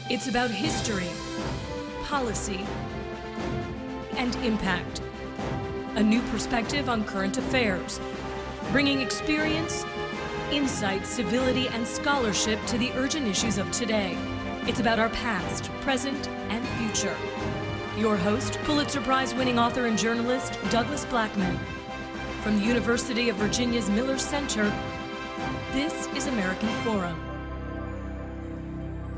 It's about history, policy, and impact. A new perspective on current affairs, bringing experience, insight, civility, and scholarship to the urgent issues of today. It's about our past, present, and future. Your host, Pulitzer Prize-winning author and journalist, Douglas Blackmon. From the University of Virginia's Miller Center, this is American Forum.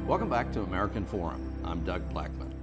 Welcome back to American Forum. I'm Doug Blackmon.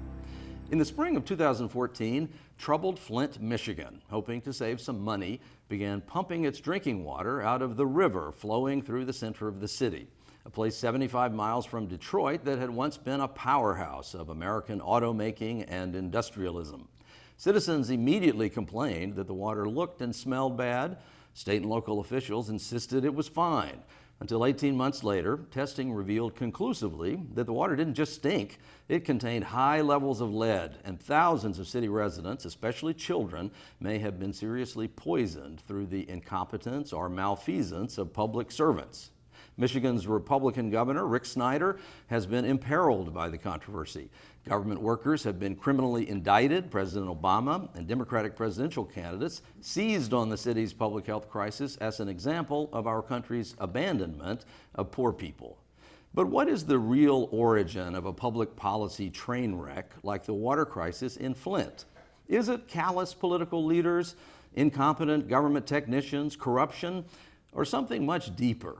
In the spring of 2014, troubled Flint, Michigan, hoping to save some money, began pumping its drinking water out of the river flowing through the center of the city, a place 75 miles from Detroit that had once been a powerhouse of American automaking and industrialism. Citizens immediately complained that the water looked and smelled bad. State and local officials insisted it was fine. Until 18 months later, testing revealed conclusively that the water didn't just stink, it contained high levels of lead, and thousands of city residents, especially children, may have been seriously poisoned through the incompetence or malfeasance of public servants. Michigan's Republican governor, Rick Snyder, has been imperiled by the controversy. Government workers have been criminally indicted. President Obama and Democratic presidential candidates seized on the city's public health crisis as an example of our country's abandonment of poor people. But what is the real origin of a public policy train wreck like the water crisis in Flint? Is it callous political leaders, incompetent government technicians, corruption, or something much deeper?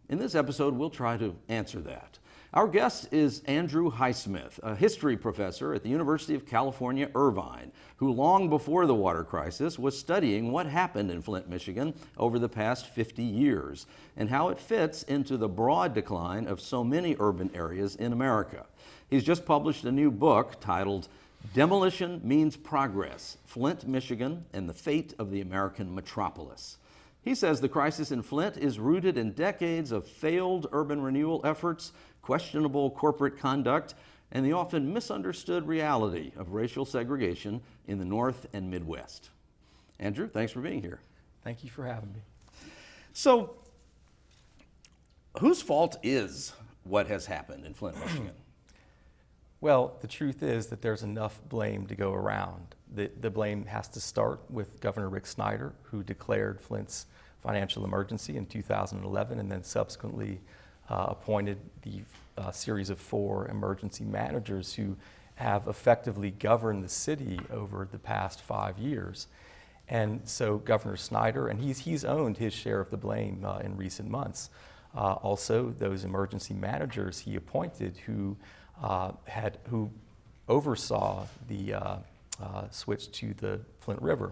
In this episode, we'll try to answer that. Our guest is Andrew Highsmith, a history professor at the University of California, Irvine, who long before the water crisis was studying what happened in Flint, Michigan over the past 50 years and how it fits into the broad decline of so many urban areas in America. He's just published a new book titled Demolition Means Progress: Flint, Michigan, and the Fate of the American Metropolis. He says the crisis in Flint is rooted in decades of failed urban renewal efforts, questionable corporate conduct, and the often misunderstood reality of racial segregation in the North and Midwest. Andrew, thanks for being here. Thank you for having me. So, whose fault is what has happened in Flint, Michigan? Well, the truth is that there's enough blame to go around. The blame has to start with Governor Rick Snyder, who declared Flint's financial emergency in 2011 and then subsequently appointed the series of 4 emergency managers who have effectively governed the city over the past 5 years. And so Governor Snyder, and he's owned his share of the blame in recent months. Also, those emergency managers he appointed who oversaw the switch to the Flint River.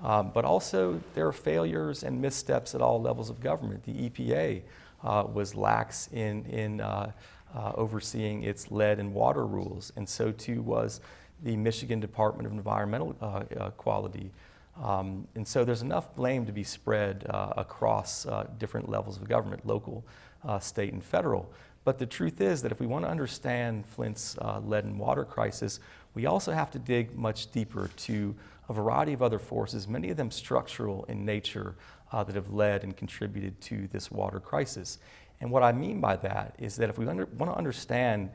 But also there are failures and missteps at all levels of government. The EPA was lax in overseeing its lead and water rules, and so too was the Michigan Department of Environmental Quality. And so there's enough blame to be spread across different levels of government, local, state, and federal. But the truth is that if we want to understand Flint's lead and water crisis, we also have to dig much deeper to a variety of other forces, many of them structural in nature, that have led and contributed to this water crisis. And what I mean by that is that if we want to understand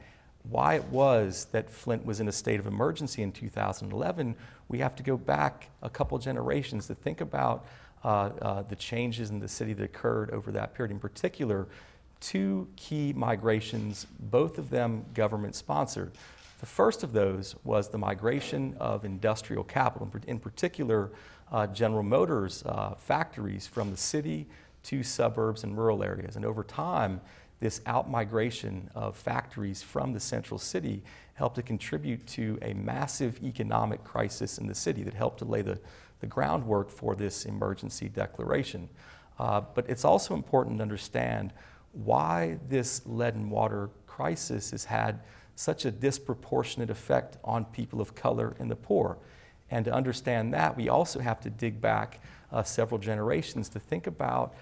why it was that Flint was in a state of emergency in 2011, we have to go back a couple generations to think about the changes in the city that occurred over that period. In particular, 2 key migrations, both of them government-sponsored. The first of those was the migration of industrial capital, in particular General Motors factories from the city to suburbs and rural areas. And over time, this out-migration of factories from the central city helped to contribute to a massive economic crisis in the city that helped to lay the groundwork for this emergency declaration. But it's also important to understand why this lead and water crisis has had such a disproportionate effect on people of color and the poor. And to understand that, we also have to dig back several generations to think about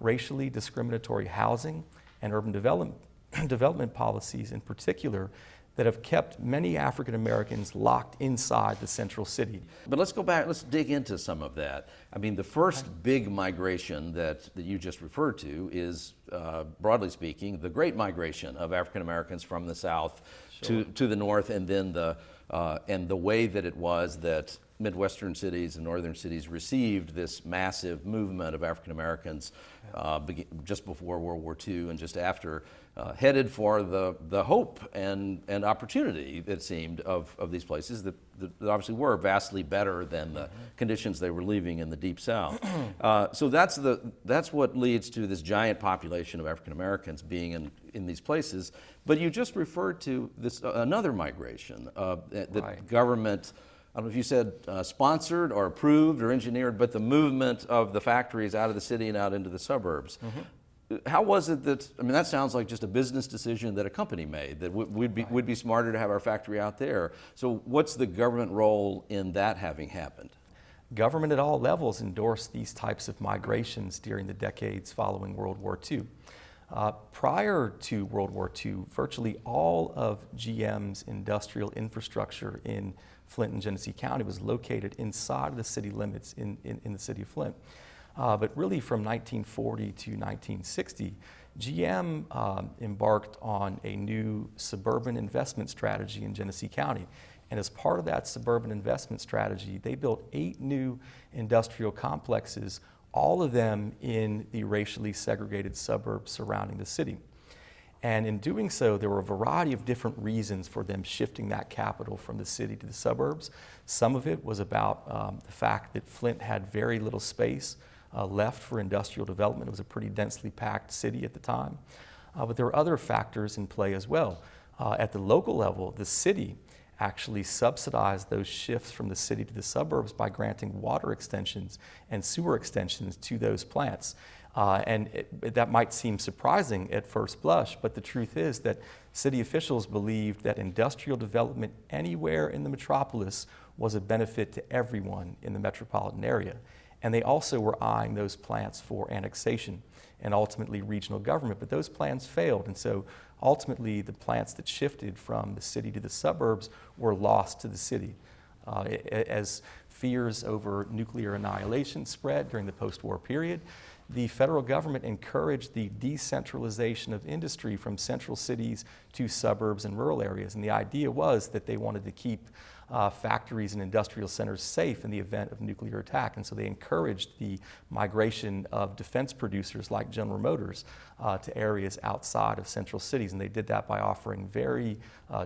racially discriminatory housing and urban development policies in particular that have kept many African Americans locked inside the central city. But let's go back, let's dig into some of that. I mean, the first big migration that you just referred to is, broadly speaking, the Great Migration of African Americans from the South to the North, and then the way that it was that Midwestern cities and northern cities received this massive movement of African Americans just before World War II and just after, headed for the hope and opportunity, it seemed, of these places that obviously were vastly better than the conditions they were leaving in the Deep South. So that's what leads to this giant population of African Americans being in these places. But you just referred to this another migration that government, I don't know if you said sponsored or approved or engineered, but the movement of the factories out of the city and out into the suburbs. How was it that, I mean, that sounds like just a business decision that a company made, that we'd be smarter to have our factory out there. So what's the government role in that having happened? Government at all levels endorsed these types of migrations during the decades following World War II. Prior to World War II, virtually all of GM's industrial infrastructure in Flint and Genesee County was located inside of the city limits in the city of Flint. But really from 1940 to 1960, GM embarked on a new suburban investment strategy in Genesee County. And as part of that suburban investment strategy, they built 8 new industrial complexes, all of them in the racially segregated suburbs surrounding the city. And in doing so, there were a variety of different reasons for them shifting that capital from the city to the suburbs. Some of it was about the fact that Flint had very little space left for industrial development. It was a pretty densely packed city at the time. But there were other factors in play as well. At the local level, the city actually subsidized those shifts from the city to the suburbs by granting water extensions and sewer extensions to those plants. That might seem surprising at first blush, but the truth is that city officials believed that industrial development anywhere in the metropolis was a benefit to everyone in the metropolitan area. And they also were eyeing those plants for annexation and ultimately regional government, but those plans failed. And so ultimately the plants that shifted from the city to the suburbs were lost to the city. As fears over nuclear annihilation spread during the post-war period, the federal government encouraged the decentralization of industry from central cities to suburbs and rural areas. And the idea was that they wanted to keep factories and industrial centers safe in the event of nuclear attack. And so they encouraged the migration of defense producers like General Motors to areas outside of central cities. And they did that by offering very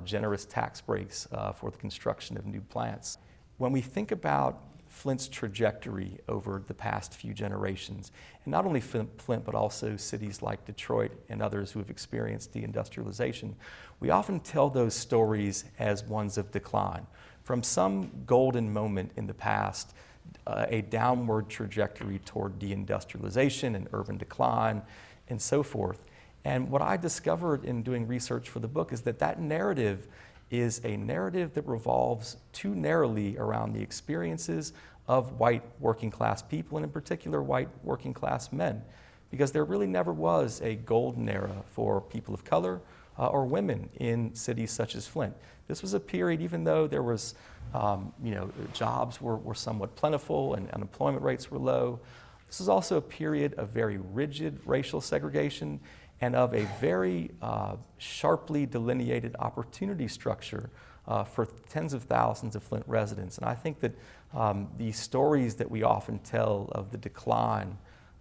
generous tax breaks for the construction of new plants. When we think about Flint's trajectory over the past few generations, and not only Flint, but also cities like Detroit and others who have experienced deindustrialization, we often tell those stories as ones of decline. From some golden moment in the past, a downward trajectory toward deindustrialization and urban decline and so forth. And what I discovered in doing research for the book is that narrative is a narrative that revolves too narrowly around the experiences of white working class people, and in particular white working class men, because there really never was a golden era for people of color or women in cities such as Flint. This was a period, even though there was, jobs were somewhat plentiful and unemployment rates were low, this was also a period of very rigid racial segregation and of a very sharply delineated opportunity structure for tens of thousands of Flint residents. And I think that the stories that we often tell of the decline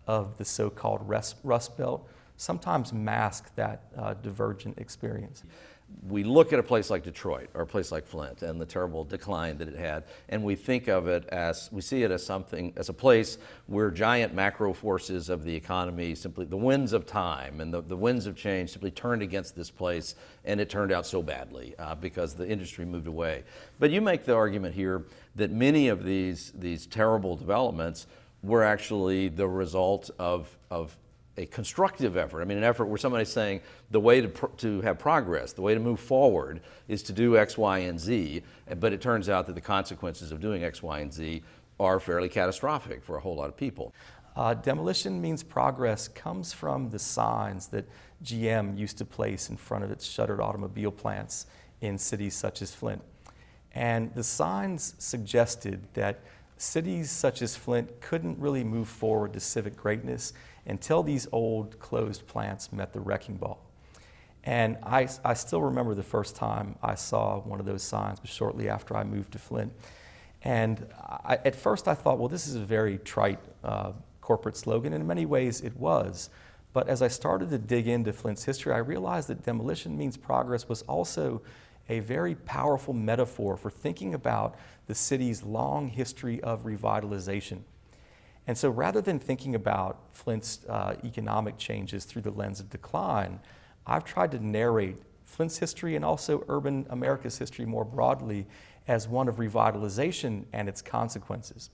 of the so-called Rust Belt sometimes mask that divergent experience. We look at a place like Detroit or a place like Flint and the terrible decline that it had, and we think of it as, we see it as a place where giant macro forces of the economy, simply the winds of time and the winds of change simply turned against this place, and it turned out so badly because the industry moved away. But you make the argument here that many of these terrible developments were actually the result of a constructive effort. I mean, an effort where somebody's saying the way to have progress, the way to move forward is to do X, Y, and Z, but it turns out that the consequences of doing X, Y, and Z are fairly catastrophic for a whole lot of people. Demolition means progress comes from the signs that GM used to place in front of its shuttered automobile plants in cities such as Flint. And the signs suggested that cities such as Flint couldn't really move forward to civic greatness until these old closed plants met the wrecking ball. And I still remember the first time I saw one of those signs was shortly after I moved to Flint. And at first I thought, well, this is a very trite corporate slogan, and in many ways it was. But as I started to dig into Flint's history, I realized that demolition means progress was also a very powerful metaphor for thinking about the city's long history of revitalization. And so rather than thinking about Flint's economic changes through the lens of decline, I've tried to narrate Flint's history and also urban America's history more broadly as one of revitalization and its consequences.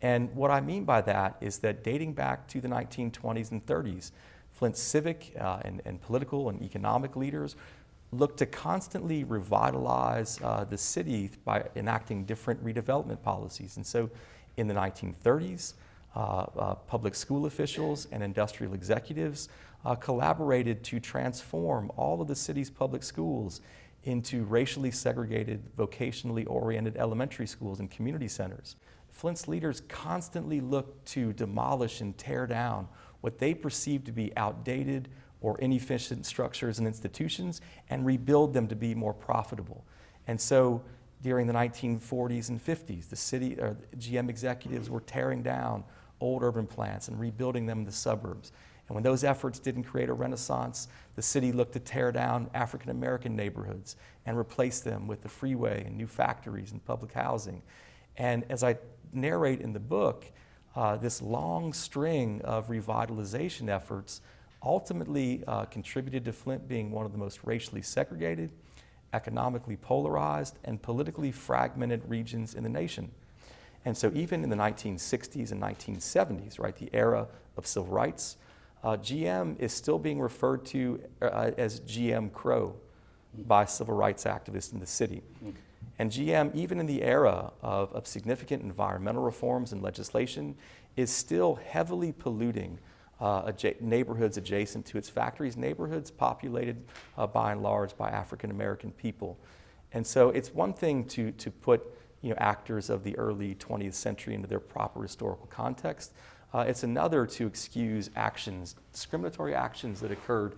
And what I mean by that is that dating back to the 1920s and 30s, Flint's civic and political and economic leaders looked to constantly revitalize the city by enacting different redevelopment policies. And so in the 1930s, public school officials and industrial executives collaborated to transform all of the city's public schools into racially segregated, vocationally oriented elementary schools and community centers. Flint's leaders constantly looked to demolish and tear down what they perceived to be outdated or inefficient structures and institutions and rebuild them to be more profitable. And so during the 1940s and 50s, the city or GM executives were tearing down old urban plants and rebuilding them in the suburbs. And when those efforts didn't create a renaissance, the city looked to tear down African American neighborhoods and replace them with the freeway and new factories and public housing. And as I narrate in the book, this long string of revitalization efforts ultimately contributed to Flint being one of the most racially segregated, economically polarized, and politically fragmented regions in the nation. And so even in the 1960s and 1970s, right, the era of civil rights, GM is still being referred to as GM Crow by civil rights activists in the city. And GM, even in the era of significant environmental reforms and legislation, is still heavily polluting neighborhoods adjacent to its factories, neighborhoods populated by and large by African American people. And so it's one thing to put actors of the early 20th century into their proper historical context. It's another to excuse actions, discriminatory actions that occurred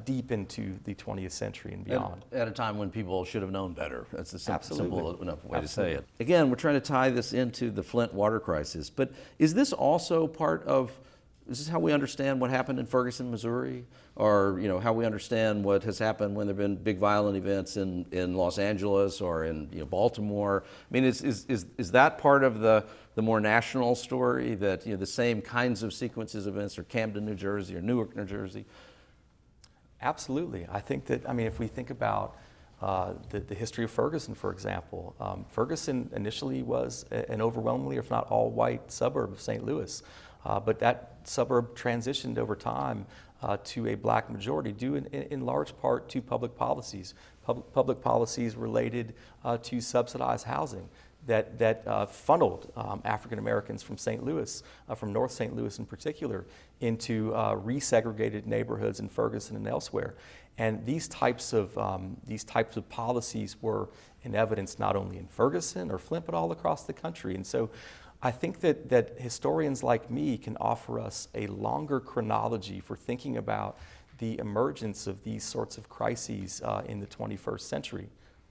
deep into the 20th century and beyond. At a time when people should have known better. That's a simple enough way to say it. Absolutely. Again, we're trying to tie this into the Flint water crisis, but is this also is this how we understand what happened in Ferguson, Missouri? Or how we understand what has happened when there have been big violent events in Los Angeles or in Baltimore? I mean, is that part of the more national story, that the same kinds of sequences of events are Camden, New Jersey or Newark, New Jersey? Absolutely. I think that, if we think about the history of Ferguson, for example, Ferguson initially was an overwhelmingly, if not all white suburb of St. Louis. But that suburb transitioned over time to a black majority due in large part to public policies. Public policies related to subsidized housing that funneled African Americans from St. Louis, from North St. Louis in particular, into resegregated neighborhoods in Ferguson and elsewhere. And these types of policies were in evidence not only in Ferguson or Flint, but all across the country. And so I think that historians like me can offer us a longer chronology for thinking about the emergence of these sorts of crises in the 21st century.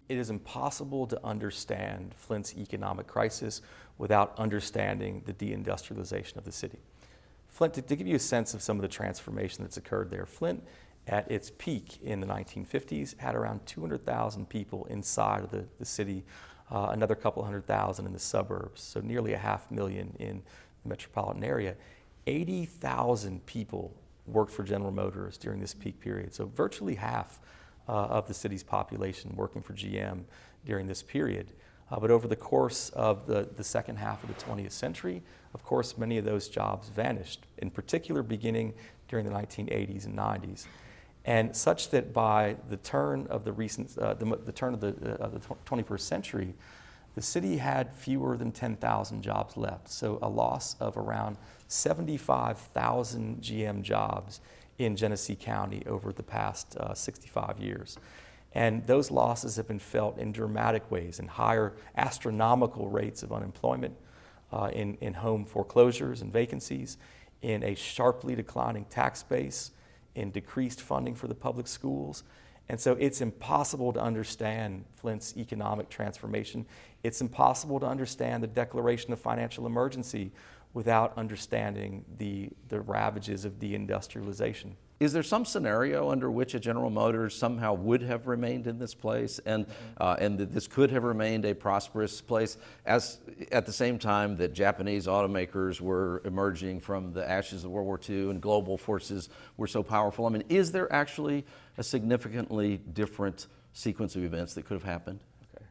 It is impossible to understand Flint's economic crisis without understanding the deindustrialization of the city. Flint, to give you a sense of some of the transformation that's occurred there, Flint at its peak in the 1950s had around 200,000 people inside of the city. Another couple 100,000 in the suburbs, so nearly 500,000 in the metropolitan area. 80,000 people worked for General Motors during this peak period, so virtually half of the city's population working for GM during this period. But over the course of the second half of the 20th century, of course, many of those jobs vanished, in particular beginning during the 1980s and 90s. And such that by the turn of the 21st century, the city had fewer than 10,000 jobs left. So a loss of around 75,000 GM jobs in Genesee County over the past 65 years. And those losses have been felt in dramatic ways, in higher astronomical rates of unemployment, in home foreclosures and vacancies, in a sharply declining tax base, in decreased funding for the public schools. And so it's impossible to understand Flint's economic transformation. It's impossible to understand the declaration of financial emergency without understanding the ravages of deindustrialization. Is there some scenario under which a General Motors somehow would have remained in this place, and that this could have remained a prosperous place, as at the same time that Japanese automakers were emerging from the ashes of World War II and global forces were so powerful? I mean, is there actually a significantly different sequence of events that could have happened? Okay.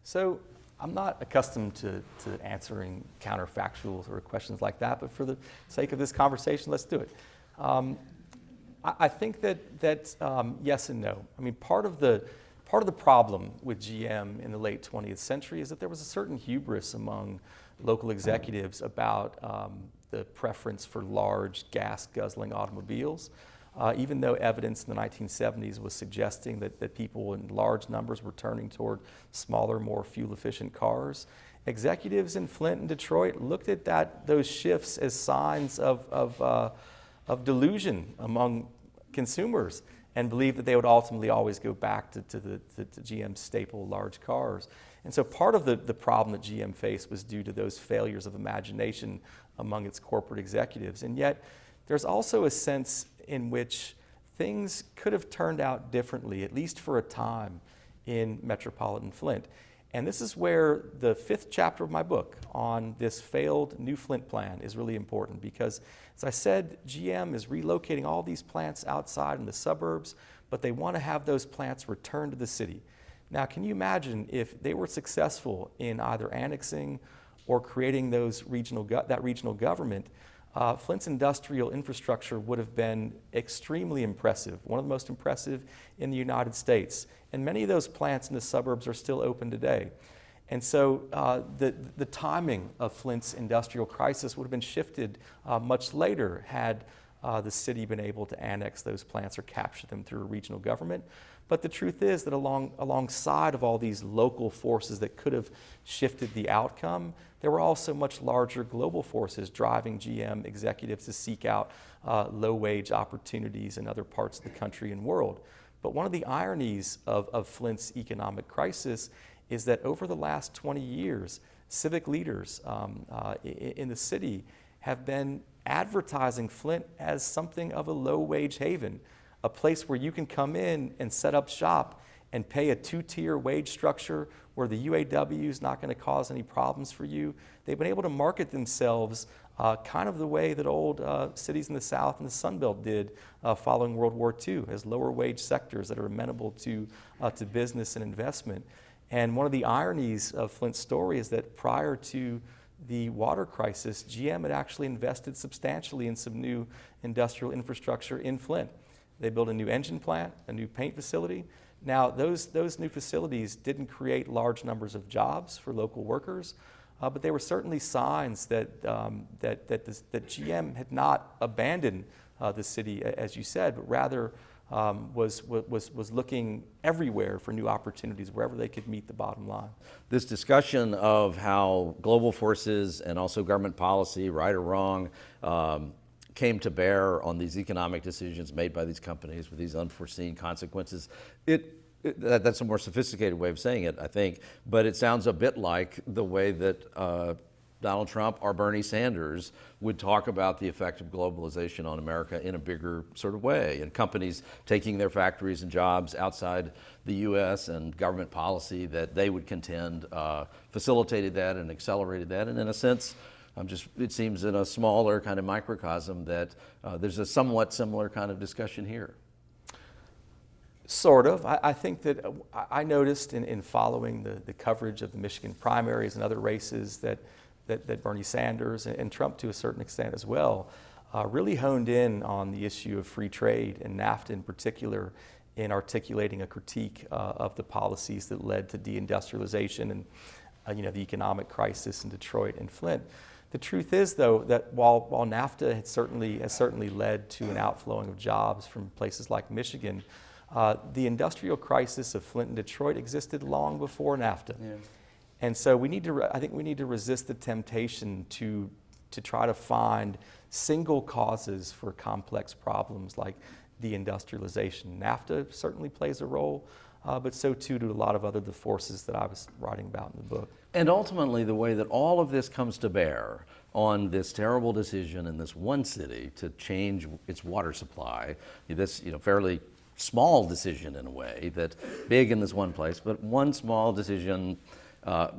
So I'm not accustomed to answering counterfactual or questions like that, but for the sake of this conversation, let's do it. I think that yes and no. I mean, part of the problem with GM in the late 20th century is that there was a certain hubris among local executives about the preference for large gas-guzzling automobiles. Even though evidence in the 1970s was suggesting that people in large numbers were turning toward smaller, more fuel-efficient cars, executives in Flint and Detroit looked at those shifts as signs of delusion among consumers and believed that they would ultimately always go back to GM's staple large cars. And so part of the problem that GM faced was due to those failures of imagination among its corporate executives. And yet there's also a sense in which things could have turned out differently, at least for a time, in metropolitan Flint. And this is where the 5th chapter of my book on this failed New Flint plan is really important, because, as I said, GM is relocating all these plants outside in the suburbs, but they want to have those plants returned to the city. Now, can you imagine if they were successful in either annexing or creating that regional government? Flint's industrial infrastructure would have been extremely impressive, one of the most impressive in the United States. And many of those plants in the suburbs are still open today. And so the timing of Flint's industrial crisis would have been shifted much later had the city been able to annex those plants or capture them through a regional government. But the truth is that alongside of all these local forces that could have shifted the outcome, there were also much larger global forces driving GM executives to seek out low-wage opportunities in other parts of the country and world. But one of the ironies of Flint's economic crisis is that over the last 20 years, civic leaders in the city have been advertising Flint as something of a low-wage haven, a place where you can come in and set up shop and pay a 2-tier wage structure where the UAW is not going to cause any problems for you. They've been able to market themselves kind of the way that old cities in the South and the Sun Belt did following World War II, as lower wage sectors that are amenable to business and investment. And one of the ironies of Flint's story is that prior to the water crisis, GM had actually invested substantially in some new industrial infrastructure in Flint. They built a new engine plant, a new paint facility. Now, those new facilities didn't create large numbers of jobs for local workers, but they were certainly signs that GM had not abandoned the city, as you said, but rather was looking everywhere for new opportunities wherever they could meet the bottom line. This discussion of how global forces and also government policy, right or wrong, came to bear on these economic decisions made by these companies with these unforeseen consequences. That's a more sophisticated way of saying it, I think, but it sounds a bit like the way that Donald Trump or Bernie Sanders would talk about the effect of globalization on America in a bigger sort of way, and companies taking their factories and jobs outside the U.S. and government policy that they would contend facilitated that and accelerated that. And in a sense, it seems in a smaller kind of microcosm that there's a somewhat similar kind of discussion here. Sort of. I think that I noticed in following the coverage of the Michigan primaries and other races that Bernie Sanders and Trump, to a certain extent as well, really honed in on the issue of free trade and NAFTA in particular, in articulating a critique of the policies that led to deindustrialization and the economic crisis in Detroit and Flint. The truth is, though, that while NAFTA has certainly led to an outflowing of jobs from places like Michigan, The industrial crisis of Flint and Detroit existed long before NAFTA. Yeah. And so I think we need to resist the temptation to try to find single causes for complex problems like deindustrialization. NAFTA certainly plays a role, but so too do a lot of the forces that I was writing about in the book. And ultimately, the way that all of this comes to bear on this terrible decision in this one city to change its water supply, this fairly small decision in a way, that big in this one place, but one small decision,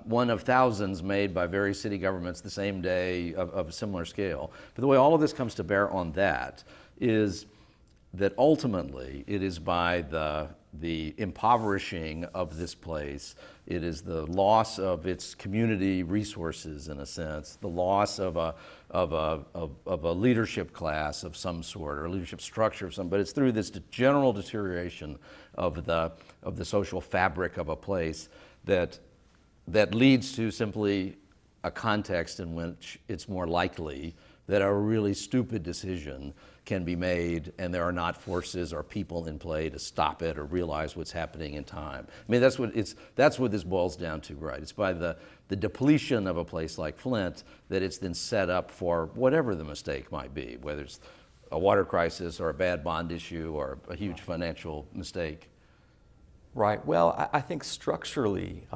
one of thousands made by various city governments the same day of a similar scale. But the way all of this comes to bear on that is that ultimately it is by the impoverishing of this place, it is the loss of its community resources in a sense, the loss of a leadership class of some sort or a leadership structure of some, but it's through this general deterioration of the social fabric of a place that leads to simply a context in which it's more likely that a really stupid decision can be made and there are not forces or people in play to stop it or realize what's happening in time. I mean, that's what this boils down to, right? It's by the depletion of a place like Flint that it's then set up for whatever the mistake might be, whether it's a water crisis or a bad bond issue or a huge financial mistake. Right. Well, I think structurally,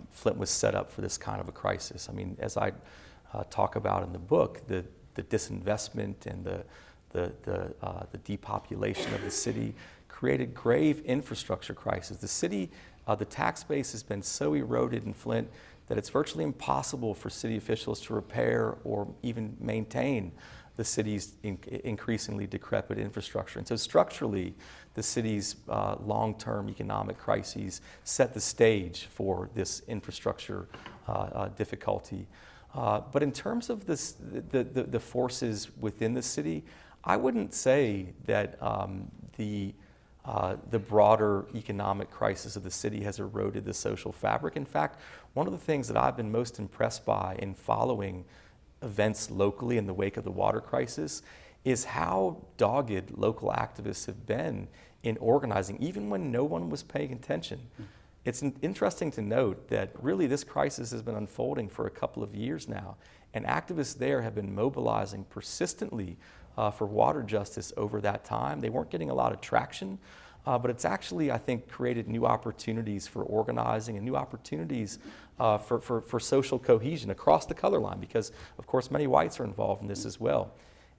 Flint was set up for this kind of a crisis. I mean, as I talk about in the book, the disinvestment and the depopulation of the city created grave infrastructure crisis. The city, the tax base has been so eroded in Flint that it's virtually impossible for city officials to repair or even maintain the city's increasingly decrepit infrastructure. And so structurally, the city's long-term economic crises set the stage for this infrastructure difficulty. But in terms of the forces within the city, I wouldn't say that the broader economic crisis of the city has eroded the social fabric. In fact, one of the things that I've been most impressed by in following events locally in the wake of the water crisis is how dogged local activists have been in organizing, even when no one was paying attention. It's interesting to note that really this crisis has been unfolding for a couple of years now, and activists there have been mobilizing persistently for water justice over that time. They weren't getting a lot of traction, but it's actually, I think, created new opportunities for organizing and new opportunities for social cohesion across the color line, because, of course, many whites are involved in this as well.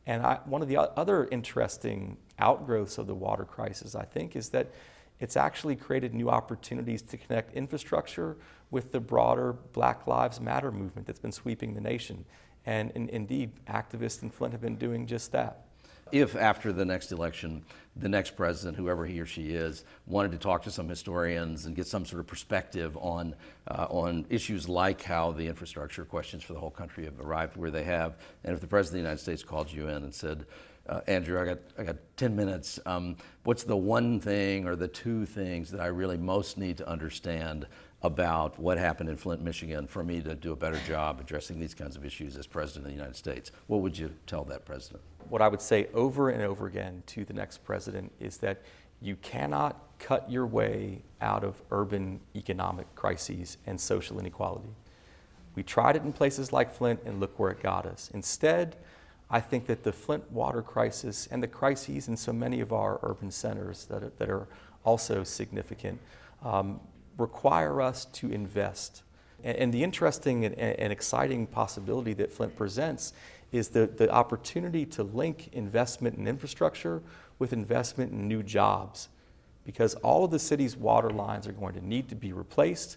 And one of the other interesting outgrowths of the water crisis, I think, is that it's actually created new opportunities to connect infrastructure with the broader Black Lives Matter movement that's been sweeping the nation. And indeed, activists in Flint have been doing just that. If after the next election, the next president, whoever he or she is, wanted to talk to some historians and get some sort of perspective on issues like how the infrastructure questions for the whole country have arrived where they have, and if the president of the United States called you in and said, Andrew, I got 10 minutes. What's the one thing or the two things that I really most need to understand about what happened in Flint, Michigan for me to do a better job addressing these kinds of issues as president of the United States? What would you tell that president? What I would say over and over again to the next president is that you cannot cut your way out of urban economic crises and social inequality. We tried it in places like Flint, and look where it got us. Instead, I think that the Flint water crisis and the crises in so many of our urban centers that are also significant require us to invest. And the interesting and exciting possibility that Flint presents is the opportunity to link investment in infrastructure with investment in new jobs. Because all of the city's water lines are going to need to be replaced,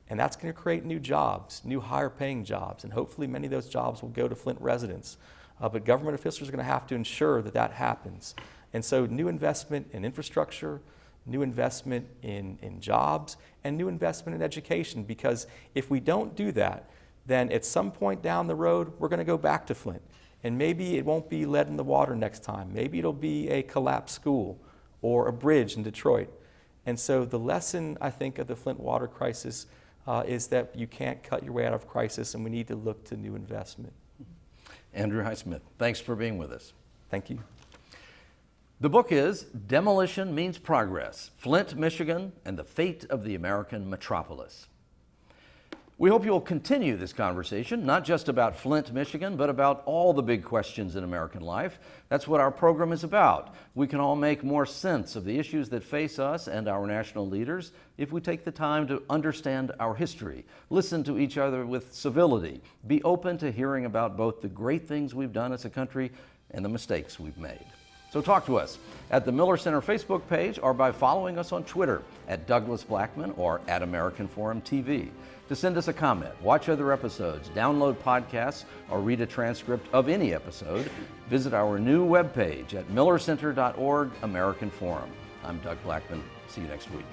and that's going to create new jobs, new higher paying jobs, and hopefully many of those jobs will go to Flint residents. But government officials are going to have to ensure that that happens. And so new investment in infrastructure, new investment in jobs, and new investment in education, because if we don't do that, then at some point down the road, we're going to go back to Flint. And maybe it won't be lead in the water next time. Maybe it'll be a collapsed school or a bridge in Detroit. And so the lesson, I think, of the Flint water crisis is that you can't cut your way out of crisis, and we need to look to new investment. Andrew Highsmith, thanks for being with us. Thank you. The book is Demolition Means Progress: Flint, Michigan, and the Fate of the American Metropolis. We hope you'll continue this conversation, not just about Flint, Michigan, but about all the big questions in American life. That's what our program is about. We can all make more sense of the issues that face us and our national leaders if we take the time to understand our history, listen to each other with civility, be open to hearing about both the great things we've done as a country and the mistakes we've made. So talk to us at the Miller Center Facebook page or by following us on Twitter at Douglas Blackman or at American Forum TV. To send us a comment, watch other episodes, download podcasts, or read a transcript of any episode, visit our new webpage at millercenter.org, American Forum. I'm Doug Blackman. See you next week.